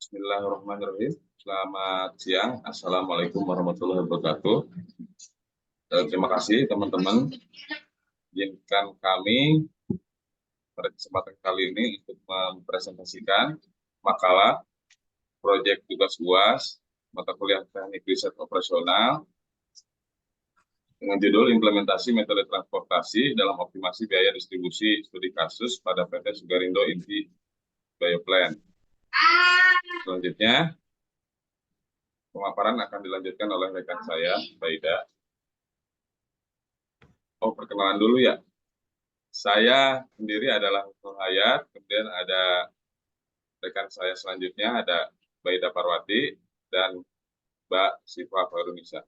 Bismillahirrahmanirrahim. Selamat siang. Assalamualaikum warahmatullahi wabarakatuh. Terima kasih teman-teman. Izinkan kami pada kesempatan kali ini untuk mempresentasikan makalah proyek tugas UAS mata kuliah teknik riset operasional dengan judul implementasi metode transportasi dalam optimasi biaya distribusi studi kasus pada PT Sugarindo Inti Bioplan. Selanjutnya, pemaparan akan dilanjutkan oleh rekan saya, Baida. Oh, perkenalan dulu ya. Saya sendiri adalah Nur Hayat, kemudian ada rekan saya selanjutnya, ada Baida Parwati, dan Mbak Siva Farunisa.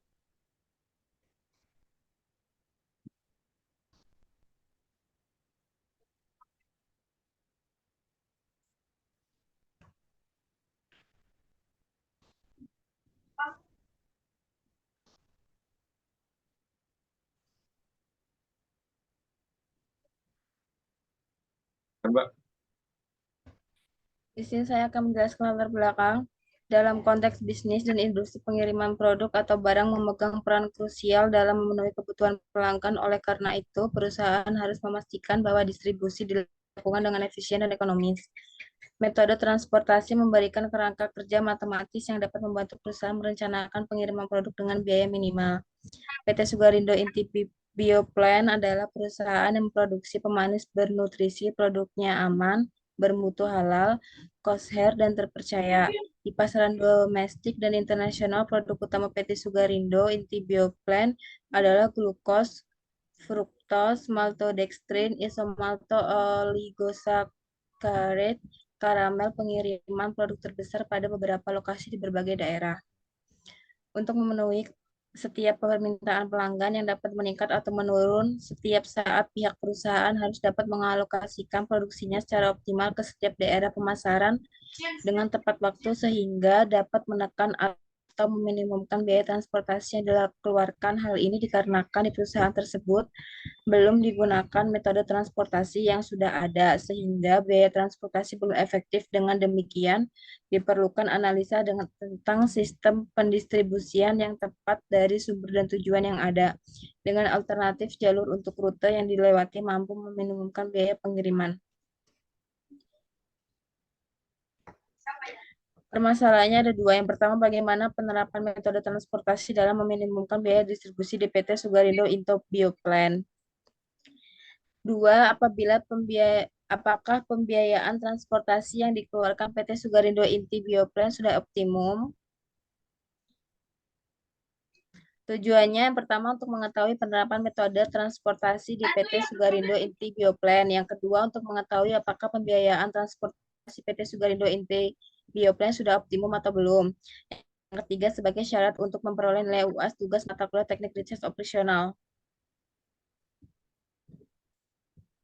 Mbak. Di sini saya akan menjelaskan latar belakang. Dalam konteks bisnis dan industri, pengiriman produk atau barang memegang peran krusial dalam memenuhi kebutuhan pelanggan. Oleh karena itu, perusahaan harus memastikan bahwa distribusi dilakukan dengan efisien dan ekonomis. Metode transportasi memberikan kerangka kerja matematis yang dapat membantu perusahaan merencanakan pengiriman produk dengan biaya minimal. PT Sugarindo Inti Bioplan adalah perusahaan yang memproduksi pemanis bernutrisi. Produknya aman, bermutu halal, kosher, dan terpercaya. Di pasaran domestik dan internasional, produk utama PT Sugarindo Inti Bioplan adalah glukos, fruktos, maltodextrin, isomalto oligosaccharide, karamel. Pengiriman produk terbesar pada beberapa lokasi di berbagai daerah. Untuk memenuhi setiap permintaan pelanggan yang dapat meningkat atau menurun setiap saat, pihak perusahaan harus dapat mengalokasikan produksinya secara optimal ke setiap daerah pemasaran dengan tepat waktu sehingga dapat menekan atau meminimumkan biaya transportasi yang dikeluarkan. Hal ini dikarenakan di perusahaan tersebut belum digunakan metode transportasi yang sudah ada, sehingga biaya transportasi belum efektif. Dengan demikian, diperlukan analisa tentang sistem pendistribusian yang tepat dari sumber dan tujuan yang ada, dengan alternatif jalur untuk rute yang dilewati mampu meminimumkan biaya pengiriman. Permasalahannya ada dua. Yang pertama, bagaimana penerapan metode transportasi dalam meminimumkan biaya distribusi di PT Sugarindo Into Bioplan. Dua, apakah pembiayaan transportasi yang dikeluarkan PT Sugarindo Inti Bioplan sudah optimum? Tujuannya yang pertama untuk mengetahui penerapan metode transportasi di PT Sugarindo Inti Bioplan. Yang kedua untuk mengetahui apakah pembiayaan transportasi PT Sugarindo Inti Bioplan sudah optimum atau belum. Yang ketiga sebagai syarat untuk memperoleh nilai UAS tugas mata kuliah teknik riset operasional.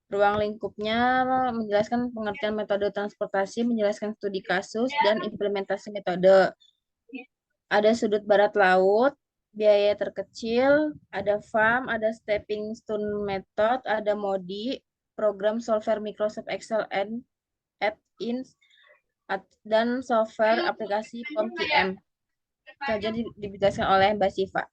Ruang lingkupnya menjelaskan pengertian metode transportasi, menjelaskan studi kasus, dan implementasi metode. Ada sudut barat laut, biaya terkecil, ada FAM, ada stepping stone method, ada MODI, program solver Microsoft Excel and add-ins, dan software aplikasi POM-QM. Saja dijelaskan oleh Mbak Siva.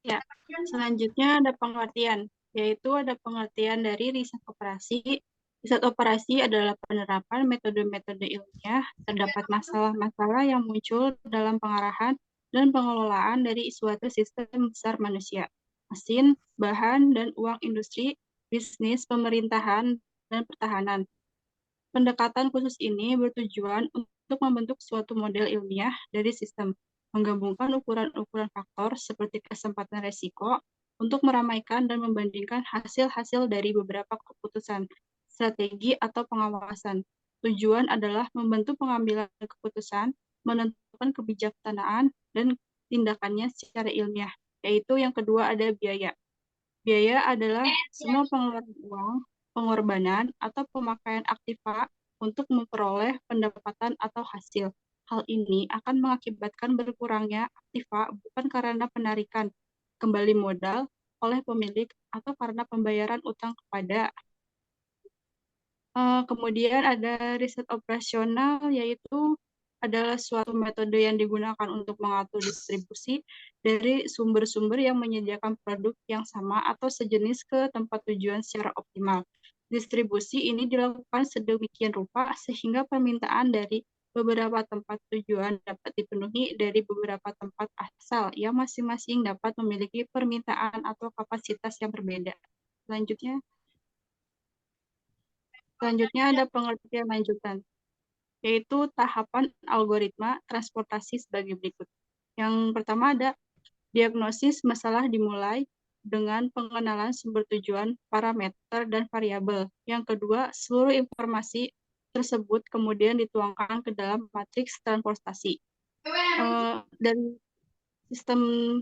Ya, selanjutnya ada pengertian, yaitu ada pengertian dari riset operasi. Riset operasi adalah penerapan metode-metode ilmiah terdapat masalah-masalah yang muncul dalam pengarahan dan pengelolaan dari suatu sistem besar manusia, mesin, bahan, dan uang industri, bisnis, pemerintahan, dan pertahanan. Pendekatan khusus ini bertujuan untuk membentuk suatu model ilmiah dari sistem, menggabungkan ukuran-ukuran faktor seperti kesempatan resiko untuk meramaikan dan membandingkan hasil-hasil dari beberapa keputusan, strategi, atau pengawasan. Tujuan adalah membantu pengambilan keputusan, menentukan kebijaksanaan, dan tindakannya secara ilmiah, yaitu yang kedua ada biaya. Biaya adalah semua pengeluaran uang, pengorbanan, atau pemakaian aktiva untuk memperoleh pendapatan atau hasil. Hal ini akan mengakibatkan berkurangnya aktiva bukan karena penarikan kembali modal oleh pemilik atau karena pembayaran utang kepada Kemudian ada riset operasional, yaitu adalah suatu metode yang digunakan untuk mengatur distribusi dari sumber-sumber yang menyediakan produk yang sama atau sejenis ke tempat tujuan secara optimal. Distribusi ini dilakukan sedemikian rupa sehingga permintaan dari beberapa tempat tujuan dapat dipenuhi dari beberapa tempat asal yang masing-masing dapat memiliki permintaan atau kapasitas yang berbeda. Selanjutnya ada pengertian lanjutan, yaitu tahapan algoritma transportasi sebagai berikut. Yang pertama ada diagnosis masalah dimulai dengan pengenalan sumber tujuan, parameter, dan variabel. Yang kedua, seluruh informasi tersebut kemudian dituangkan ke dalam matriks transportasi. Dan sistem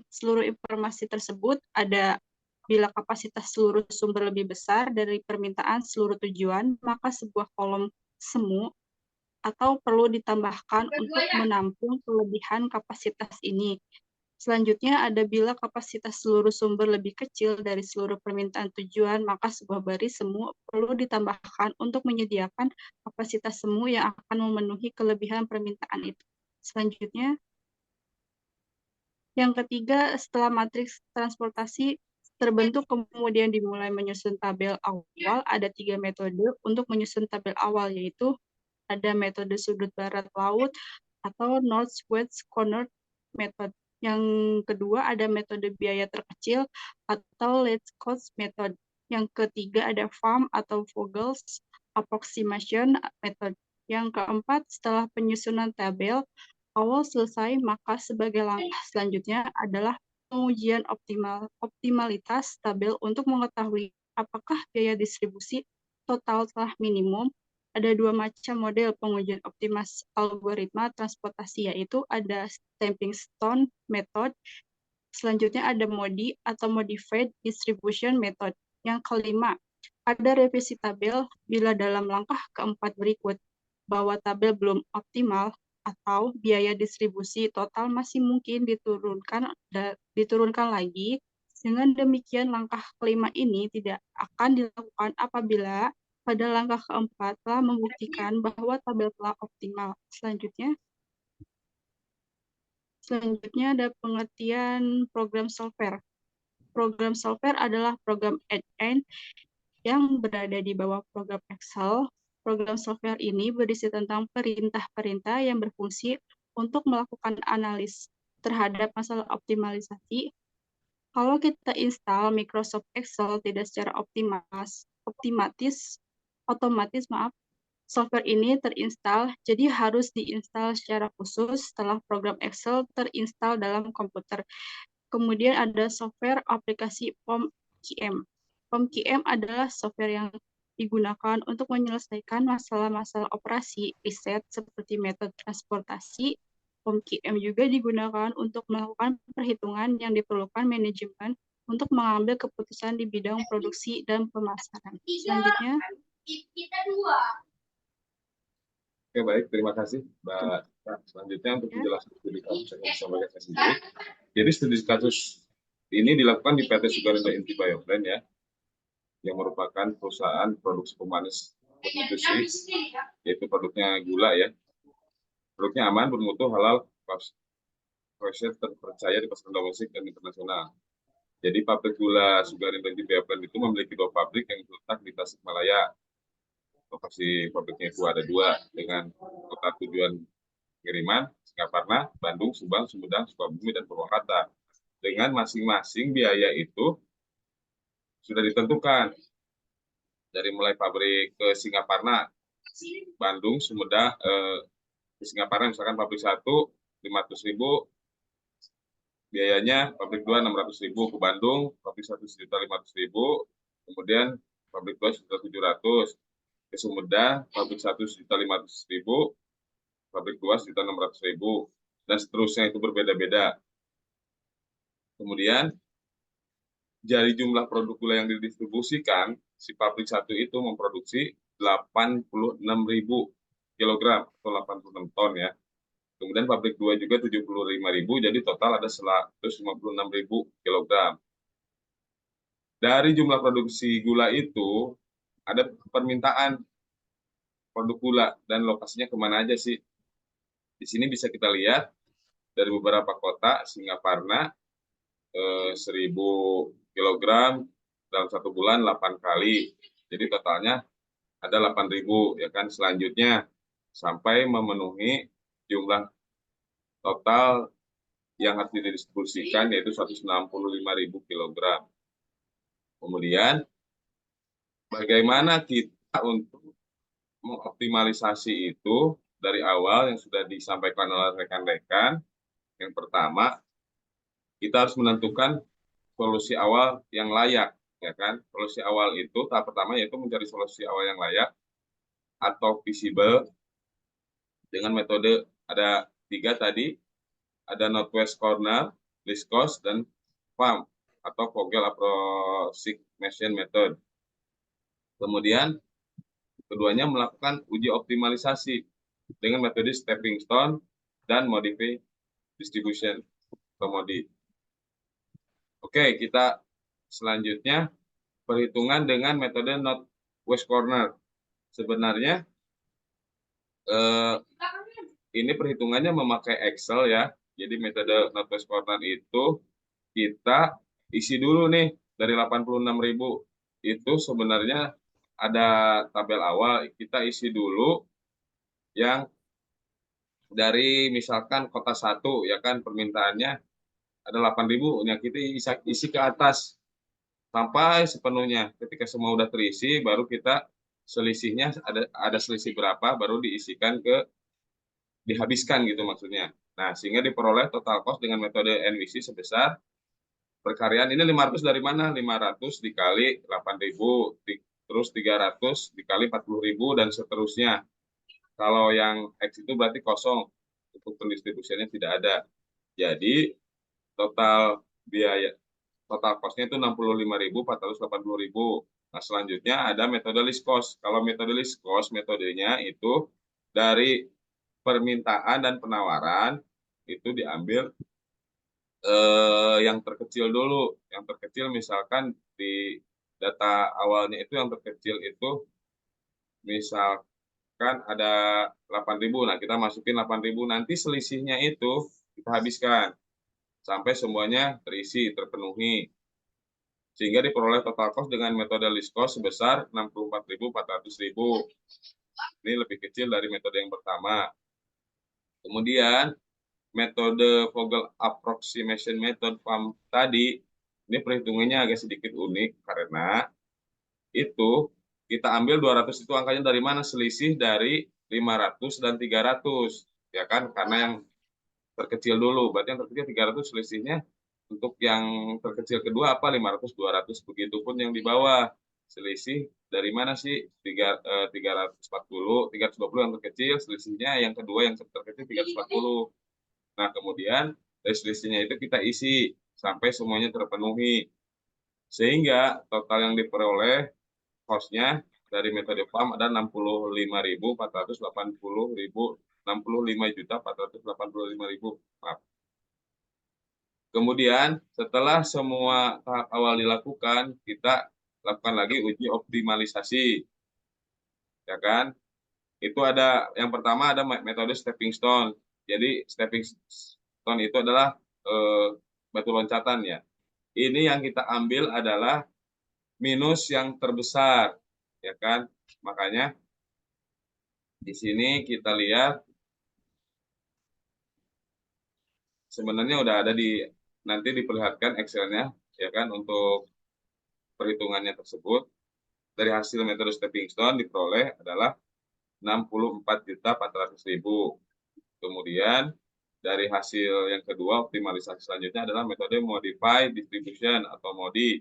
seluruh informasi tersebut ada bila kapasitas seluruh sumber lebih besar dari permintaan seluruh tujuan, maka sebuah kolom semu atau perlu ditambahkan untuk menampung kelebihan kapasitas ini. Selanjutnya ada bila kapasitas seluruh sumber lebih kecil dari seluruh permintaan tujuan, maka sebuah baris semu perlu ditambahkan untuk menyediakan kapasitas semu yang akan memenuhi kelebihan permintaan itu. Selanjutnya, yang ketiga, setelah matriks transportasi terbentuk, kemudian dimulai menyusun tabel awal. Ada 3 metode untuk menyusun tabel awal, yaitu ada metode sudut barat laut atau northwest corner method. Yang kedua ada metode biaya terkecil atau least cost method. Yang ketiga ada farm atau Vogel's approximation method. Yang keempat, setelah penyusunan tabel awal selesai, maka sebagai langkah selanjutnya adalah pengujian optimalitas tabel untuk mengetahui apakah biaya distribusi total telah minimum. Ada 2 macam model pengujian optimasi algoritma transportasi, yaitu ada stepping stone method. Selanjutnya ada MODI atau modified distribution method. Yang kelima, ada revisi tabel bila dalam langkah keempat berikut bahwa tabel belum optimal atau biaya distribusi total masih mungkin diturunkan lagi. Dengan demikian, langkah kelima ini tidak akan dilakukan apabila pada langkah keempat telah membuktikan bahwa tabel telah optimal. Selanjutnya ada pengertian program solver. Program solver adalah program add-in yang berada di bawah program Excel. Program solver ini berisi tentang perintah-perintah yang berfungsi untuk melakukan analis terhadap masalah optimalisasi. Kalau kita install Microsoft Excel tidak secara otomatis, software ini terinstall, jadi harus diinstal secara khusus setelah program Excel terinstall dalam komputer. Kemudian ada software aplikasi POM-QM. POM-QM adalah software yang digunakan untuk menyelesaikan masalah-masalah operasi riset seperti metode transportasi. POM-QM juga digunakan untuk melakukan perhitungan yang diperlukan manajemen untuk mengambil keputusan di bidang produksi dan pemasaran. Selanjutnya, Oke, baik. Terima kasih, Mbak. Selanjutnya untuk penjelasan studi kasus yang disampaikan saya sendiri. Jadi studi kasus ini dilakukan di PT Sugarinda Inti Bioplan ya, yang merupakan perusahaan produksi pemanis nutrisi, yaitu produknya gula ya. Produknya aman, bermutu, halal, proses terpercaya di pasar domestik dan internasional. Jadi pabrik gula Sugarinda Inti Bioplan itu memiliki 2 pabrik yang terletak di Tasikmalaya. Lokasi pabriknya itu ada 2 dengan kota tujuan pengiriman Singaparna, Bandung, Subang, Sumedang, Sukabumi, dan Purwakarta. Dengan masing-masing biaya itu sudah ditentukan. Dari mulai pabrik ke Singaparna, Bandung, Sumedang, ke Singaparna misalkan pabrik 1 500.000 biayanya, pabrik 2 600.000 ke Bandung, pabrik 1 1.500.000, kemudian pabrik 2 1.700.000 ke Sumedang, pabrik 1 1.500.000, pabrik 2 1.600.000, dan seterusnya, itu berbeda-beda. Kemudian dari jumlah produk gula yang didistribusikan, si pabrik 1 itu memproduksi 86.000 kg atau 86 ton ya. Kemudian pabrik 2 juga 75.000, jadi total ada 156.000 kg. Dari jumlah produksi gula itu ada permintaan produk gula dan lokasinya kemana aja sih. Di sini bisa kita lihat dari beberapa kota, Singaparna 1000 kilogram dalam 1 bulan 8 kali. Jadi totalnya ada 8.000 ya kan. Selanjutnya sampai memenuhi jumlah total yang harus didistribusikan yaitu 165.000 kilogram. Kemudian bagaimana kita untuk mengoptimalisasi itu dari awal yang sudah disampaikan oleh rekan-rekan. Yang pertama, kita harus menentukan solusi awal yang layak, ya kan? Solusi awal itu tahap pertama yaitu mencari solusi awal yang layak atau visible dengan metode ada 3 tadi, ada northwest corner, least cost, dan FAM atau Vogel approximation method. Kemudian keduanya melakukan uji optimalisasi dengan metode stepping stone dan modified distribution atau MODI. Oke, kita selanjutnya perhitungan dengan metode northwest corner. Sebenarnya ini perhitungannya memakai Excel ya. Jadi metode northwest corner itu kita isi dulu nih dari 86.000. Itu sebenarnya ada tabel awal, kita isi dulu yang dari misalkan kota 1 ya kan, permintaannya ada 8.000, nah kita isi ke atas sampai sepenuhnya. Ketika semua udah terisi, baru kita selisihnya ada selisih berapa, baru dihabiskan gitu maksudnya. Nah, sehingga diperoleh total cost dengan metode NWC sebesar perkaryaan ini 500 dari mana? 500 dikali 8.000, terus 300 dikali 40.000 dan seterusnya. Kalau yang X itu berarti kosong, untuk pendistribusiannya tidak ada. Jadi total biaya, total cost-nya itu 65.000, 480.000. Nah, selanjutnya ada metode list cost. Kalau metode list cost, metodenya itu dari permintaan dan penawaran itu diambil yang terkecil dulu. Yang terkecil misalkan di data awalnya itu yang terkecil itu misalkan ada 8.000. Nah, kita masukin 8.000, nanti selisihnya itu kita habiskan sampai semuanya terisi, terpenuhi. Sehingga diperoleh total cost dengan metode list cost sebesar 64.400.000. Ini lebih kecil dari metode yang pertama. Kemudian metode Vogel approximation method FAM tadi, ini perhitungannya agak sedikit unik karena itu kita ambil 200 itu angkanya dari mana? Selisih dari 500 dan 300, ya kan? Karena yang terkecil dulu, berarti yang terkecil 300, selisihnya untuk yang terkecil kedua apa? 500, 200, begitupun yang di bawah. Selisih dari mana sih? 340, 320 yang terkecil, selisihnya yang kedua yang terkecil 340. Nah, kemudian dari selisihnya itu kita isi sampai semuanya terpenuhi. Sehingga total yang diperoleh cost-nya dari metode FAM ada 65.480.000, maaf. Kemudian setelah semua tahap awal dilakukan, kita lakukan lagi uji optimalisasi, ya kan? Itu ada yang pertama ada metode stepping stone. Jadi stepping stone itu adalah batu loncatan ya. Ini yang kita ambil adalah minus yang terbesar, ya kan? Makanya di sini kita lihat sebenarnya udah ada nanti diperlihatkan Excel-nya, ya kan, untuk perhitungannya tersebut. Dari hasil metode stepping stone diperoleh adalah 64.400.000. Kemudian dari hasil yang kedua, optimalisasi selanjutnya adalah metode modified distribution atau MODI.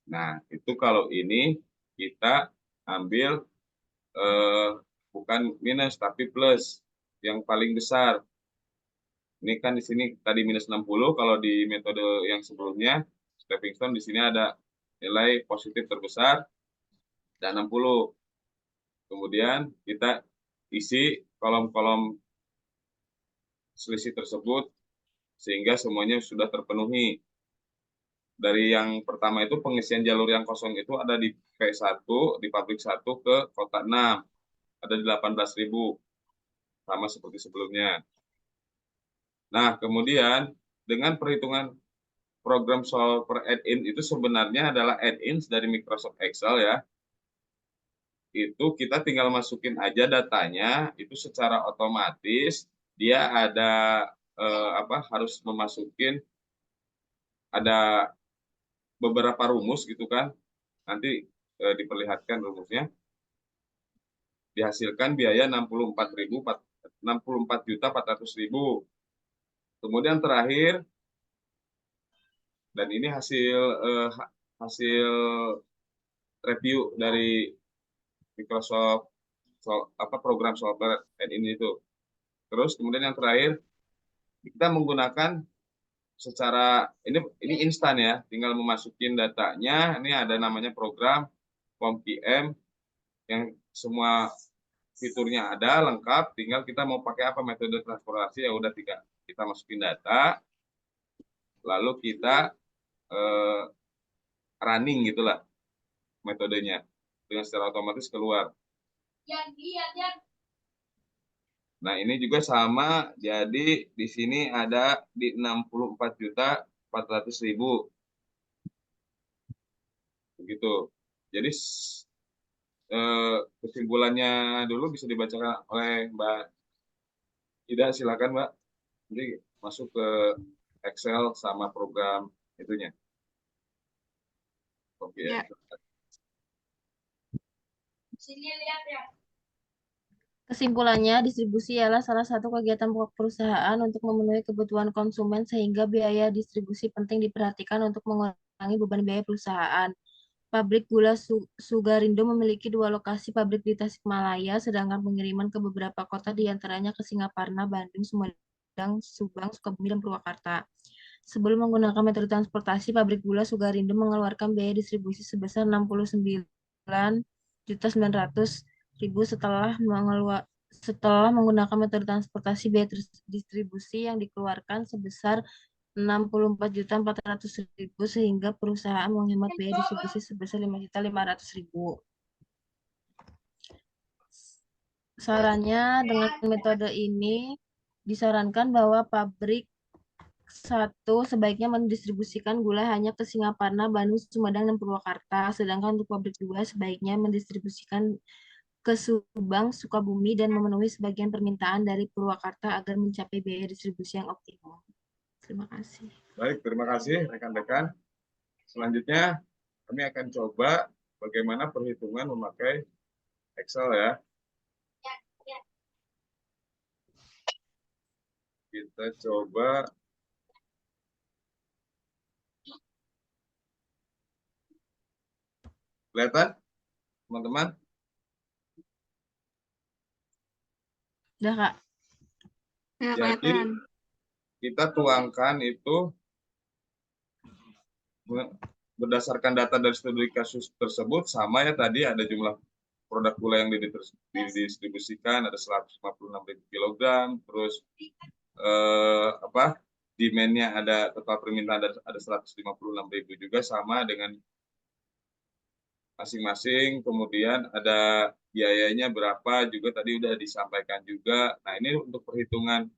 Nah, itu kalau ini kita ambil bukan minus tapi plus yang paling besar. Ini kan di sini tadi minus 60, kalau di metode yang sebelumnya stepping stone di sini ada nilai positif terbesar dan 60. Kemudian kita isi kolom-kolom selisih tersebut sehingga semuanya sudah terpenuhi. Dari yang pertama itu pengisian jalur yang kosong itu ada di P1, di pabrik 1 ke kota 6. ada di 18.000, sama seperti sebelumnya. Nah, kemudian dengan perhitungan program solver add-in itu sebenarnya adalah add-in dari Microsoft Excel ya. Itu kita tinggal masukin aja datanya, itu secara otomatis dia ada harus memasukin ada beberapa rumus gitu kan. Nanti diperlihatkan rumusnya. Dihasilkan biaya 64.400.000. Kemudian terakhir, dan ini hasil review dari Microsoft program software ini itu. Terus kemudian yang terakhir, kita menggunakan secara ini instan ya, tinggal memasukin datanya. Ini ada namanya program POM-PM yang semua fiturnya ada lengkap, tinggal kita mau pakai apa metode transportasi ya udah kita masukin data, lalu kita running gitulah metodenya, dengan secara otomatis keluar. Nah ini juga sama, jadi di sini ada di 64.400.000 begitu. Jadi kesimpulannya dulu bisa dibacakan oleh Mbak Ida, silakan Mbak. Jadi masuk ke Excel sama program itunya. Oke. Ya. Kesimpulannya, distribusi ialah salah satu kegiatan pokok perusahaan untuk memenuhi kebutuhan konsumen sehingga biaya distribusi penting diperhatikan untuk mengurangi beban biaya perusahaan. Pabrik gula Sugarindo memiliki 2 lokasi pabrik di Tasikmalaya, sedangkan pengiriman ke beberapa kota diantaranya ke Singaparna, Bandung, Sumedang, Subang, Sukabumi, dan Purwakarta. Sebelum menggunakan metode transportasi, pabrik gula Sugarindo mengeluarkan biaya distribusi sebesar 69.900.000 setelah menggunakan metode transportasi, biaya distribusi yang dikeluarkan sebesar 64.400.000 sehingga perusahaan menghemat biaya distribusi sebesar 5.500.000. Sarannya, dengan metode ini disarankan bahwa pabrik 1 sebaiknya mendistribusikan gula hanya ke Singaparna, Bandung, Sumedang, dan Purwakarta, sedangkan untuk pabrik 2 sebaiknya mendistribusikan ke Subang, Sukabumi, dan memenuhi sebagian permintaan dari Purwakarta agar mencapai biaya distribusi yang optimal. Terima kasih. Baik, terima kasih rekan-rekan. Selanjutnya kami akan coba bagaimana perhitungan memakai Excel ya. Kita coba kelihatan teman-teman. Udah, Kak. Ya, Jadi kelihatan. kita tuangkan itu berdasarkan data dari studi kasus tersebut, sama ya, tadi ada jumlah produk gula yang didistribusikan ada 156.000 kg, terus demand-nya ada, total permintaan ada 156.000 juga, sama dengan masing-masing. Kemudian ada biayanya berapa juga tadi udah disampaikan juga. Nah ini untuk perhitungan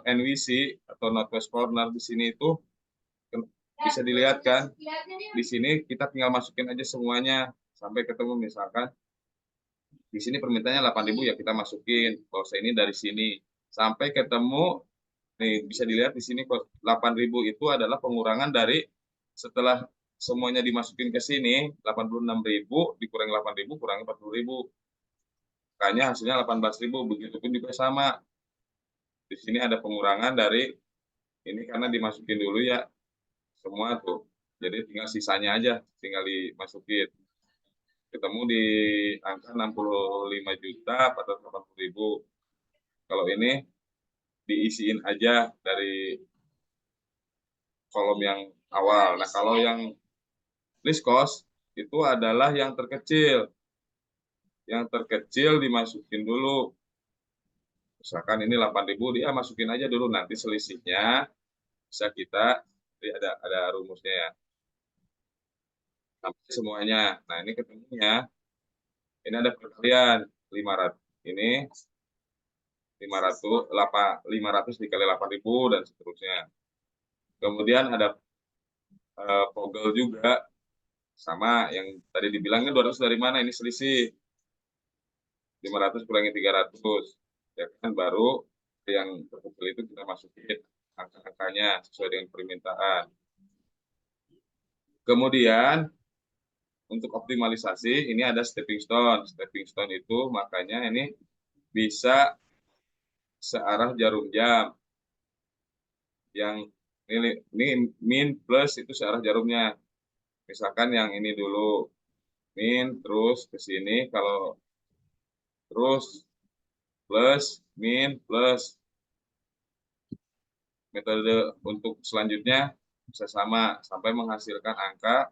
NWC atau Northwest Corner di sini itu bisa dilihat kan, di sini kita tinggal masukin aja semuanya sampai ketemu, misalkan di sini permintaannya 8.000 ya kita masukin proses ini dari sini sampai ketemu nih, bisa dilihat di sini 8.000 itu adalah pengurangan dari setelah semuanya dimasukin ke sini, 86.000 dikurangi 8.000 kurangi 40.000, makanya hasilnya 18.000. Begitupun juga sama di sini ada pengurangan dari ini karena dimasukin dulu ya semua tuh, jadi tinggal sisanya aja tinggal dimasukin, ketemu di angka 65.480.000. Kalau ini diisiin aja dari kolom yang awal. Nah kalau yang list cost itu adalah yang terkecil, dimasukin dulu, misalkan ini 8.000, dia masukin aja dulu, nanti selisihnya bisa kita, ada rumusnya ya, sampai semuanya. Nah ini ketemunya, ini ada perkalian, 500 ini 500 dikali 8.000 dan seterusnya. Kemudian ada Vogel juga sama yang tadi dibilangnya 200 dari mana, ini selisih 500 kurangi 300 ya kan, baru yang terkecil itu kita masukin angka-angkanya sesuai dengan permintaan. Kemudian untuk optimalisasi ini ada stepping stone. Stepping stone itu makanya ini bisa searah jarum jam. Yang ini min plus itu searah jarumnya. Misalkan yang ini dulu min terus ke sini, kalau terus plus min plus, metode untuk selanjutnya bisa sama sampai menghasilkan angka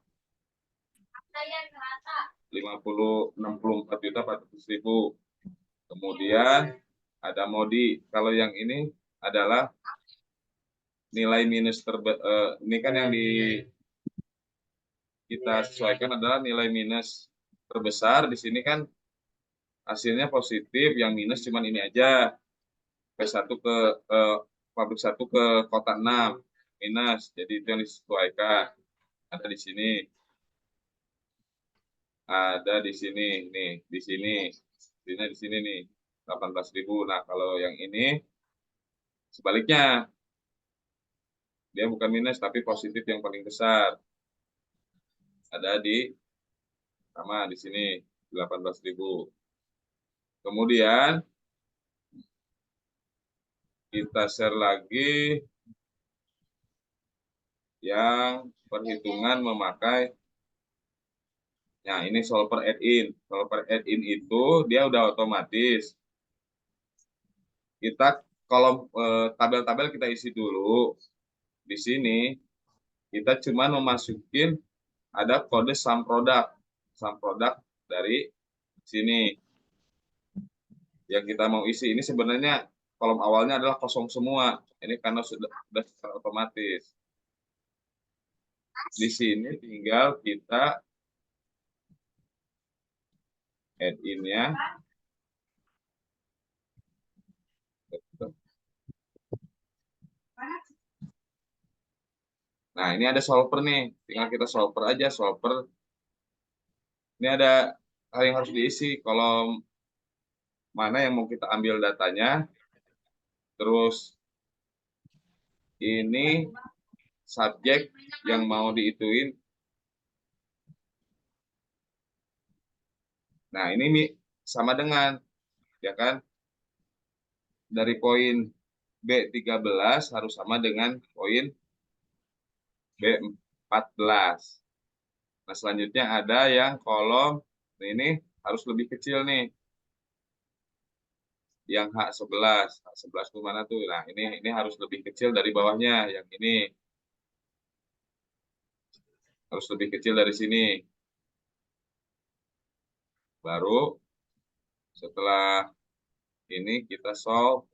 64.400.000. Kemudian ada modi. Kalau yang ini adalah nilai minus ini kan yang kita sesuaikan adalah nilai minus terbesar. Di sini kan hasilnya positif, yang minus cuman ini aja. P1 ke pabrik 1 ke kota 6 minus. Jadi itu yang disesuaikan. Ada di sini. Ada di sini nih, di sini. Di sini nih 18.000. Nah, kalau yang ini sebaliknya. Dia bukan minus tapi positif yang paling besar. Ada di sama di sini 18.000. Kemudian kita share lagi yang perhitungan memakai, nah ini solver add-in. Solver add-in itu dia udah otomatis. Kita kolom tabel-tabel kita isi dulu. Di sini kita cuma memasukin ada kode sum product dari sini. Yang kita mau isi ini sebenarnya kolom awalnya adalah kosong semua. Ini karena sudah secara otomatis. Di sini tinggal kita add in-nya. Nah, ini ada solver nih. Tinggal kita solver aja, solver. Ini ada hal yang harus diisi, kolom mana yang mau kita ambil datanya. Terus ini subjek yang mau diituin. Nah, ini sama dengan, ya kan, dari poin B13 harus sama dengan poin B14. Nah, selanjutnya ada yang kolom, ini harus lebih kecil nih. Yang H11. H11 itu mana tuh? Nah, ini harus lebih kecil dari bawahnya. Yang ini harus lebih kecil dari sini. Baru setelah ini kita solve,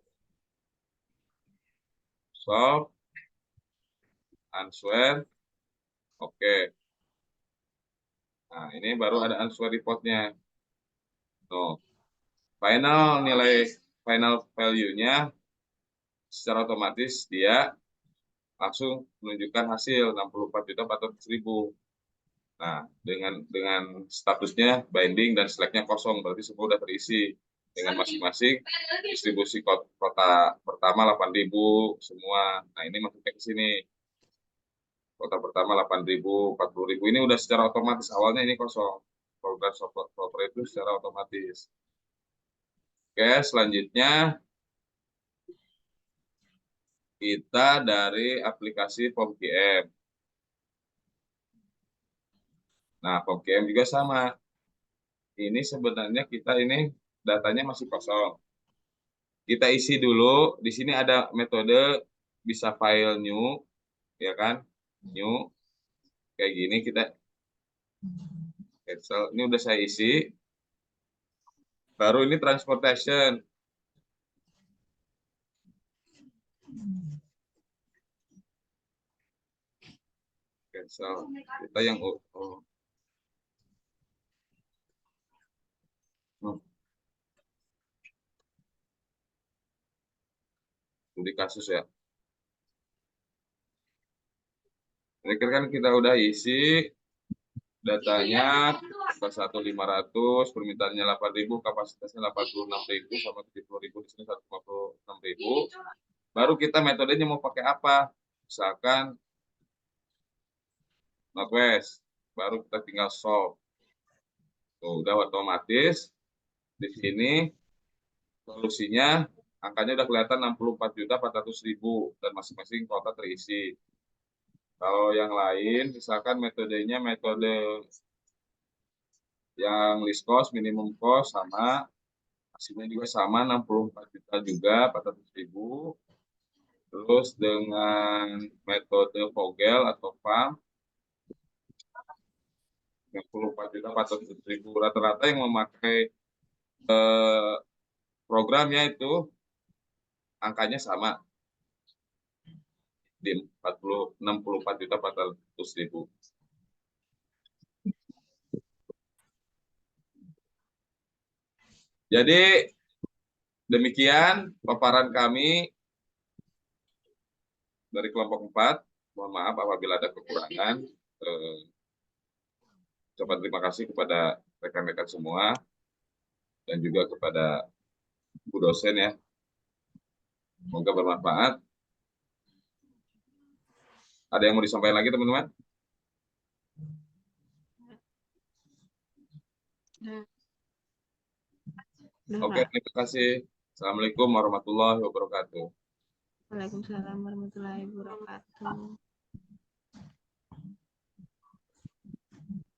answer, oke. Nah, ini baru ada answer report-nya. Tuh, final value-nya secara otomatis dia langsung menunjukkan hasil 64.400.000. Nah, dengan statusnya binding dan select-nya kosong, berarti semua sudah terisi dengan masing-masing distribusi kota pertama 8.000 semua. Nah, ini masuknya ke sini. Kota pertama 8.000, 40.000 ini udah secara otomatis. Awalnya ini kosong. Program software itu secara otomatis. Oke, selanjutnya kita dari aplikasi POMQM. Nah, POMQM juga sama. Ini sebenarnya kita ini datanya masih kosong. Kita isi dulu. Di sini ada metode bisa file new, ya kan? New kayak gini kita cancel. Ini udah saya isi. Baru ini transportation. Cancel. Kita yang studi kasus ya. Ini kan kita udah isi datanya kelas 1 500, permintaannya 8.000, kapasitasnya 86.000 sama 70.000 di sini 156.000. Baru kita metodenya mau pakai apa? Misalkan Northwest, baru kita tinggal solve. Tuh, udah otomatis di sini solusinya angkanya udah kelihatan 64.400.000 dan masing-masing kota terisi. Kalau yang lain, misalkan metodenya metode yang list cost, minimum cost sama, hasilnya juga sama 64 juta juga 400.000. Terus dengan metode Vogel atau FAM 64.400.000, rata-rata yang memakai programnya itu angkanya sama di 64.400.000. Jadi demikian paparan kami dari kelompok 4. Mohon maaf apabila ada kekurangan. Ucapan terima kasih kepada rekan-rekan semua dan juga kepada Bu dosen ya. Semoga bermanfaat. Ada yang mau disampaikan lagi teman-teman? Oke, terima kasih. Assalamualaikum warahmatullahi wabarakatuh. Waalaikumsalam warahmatullahi wabarakatuh.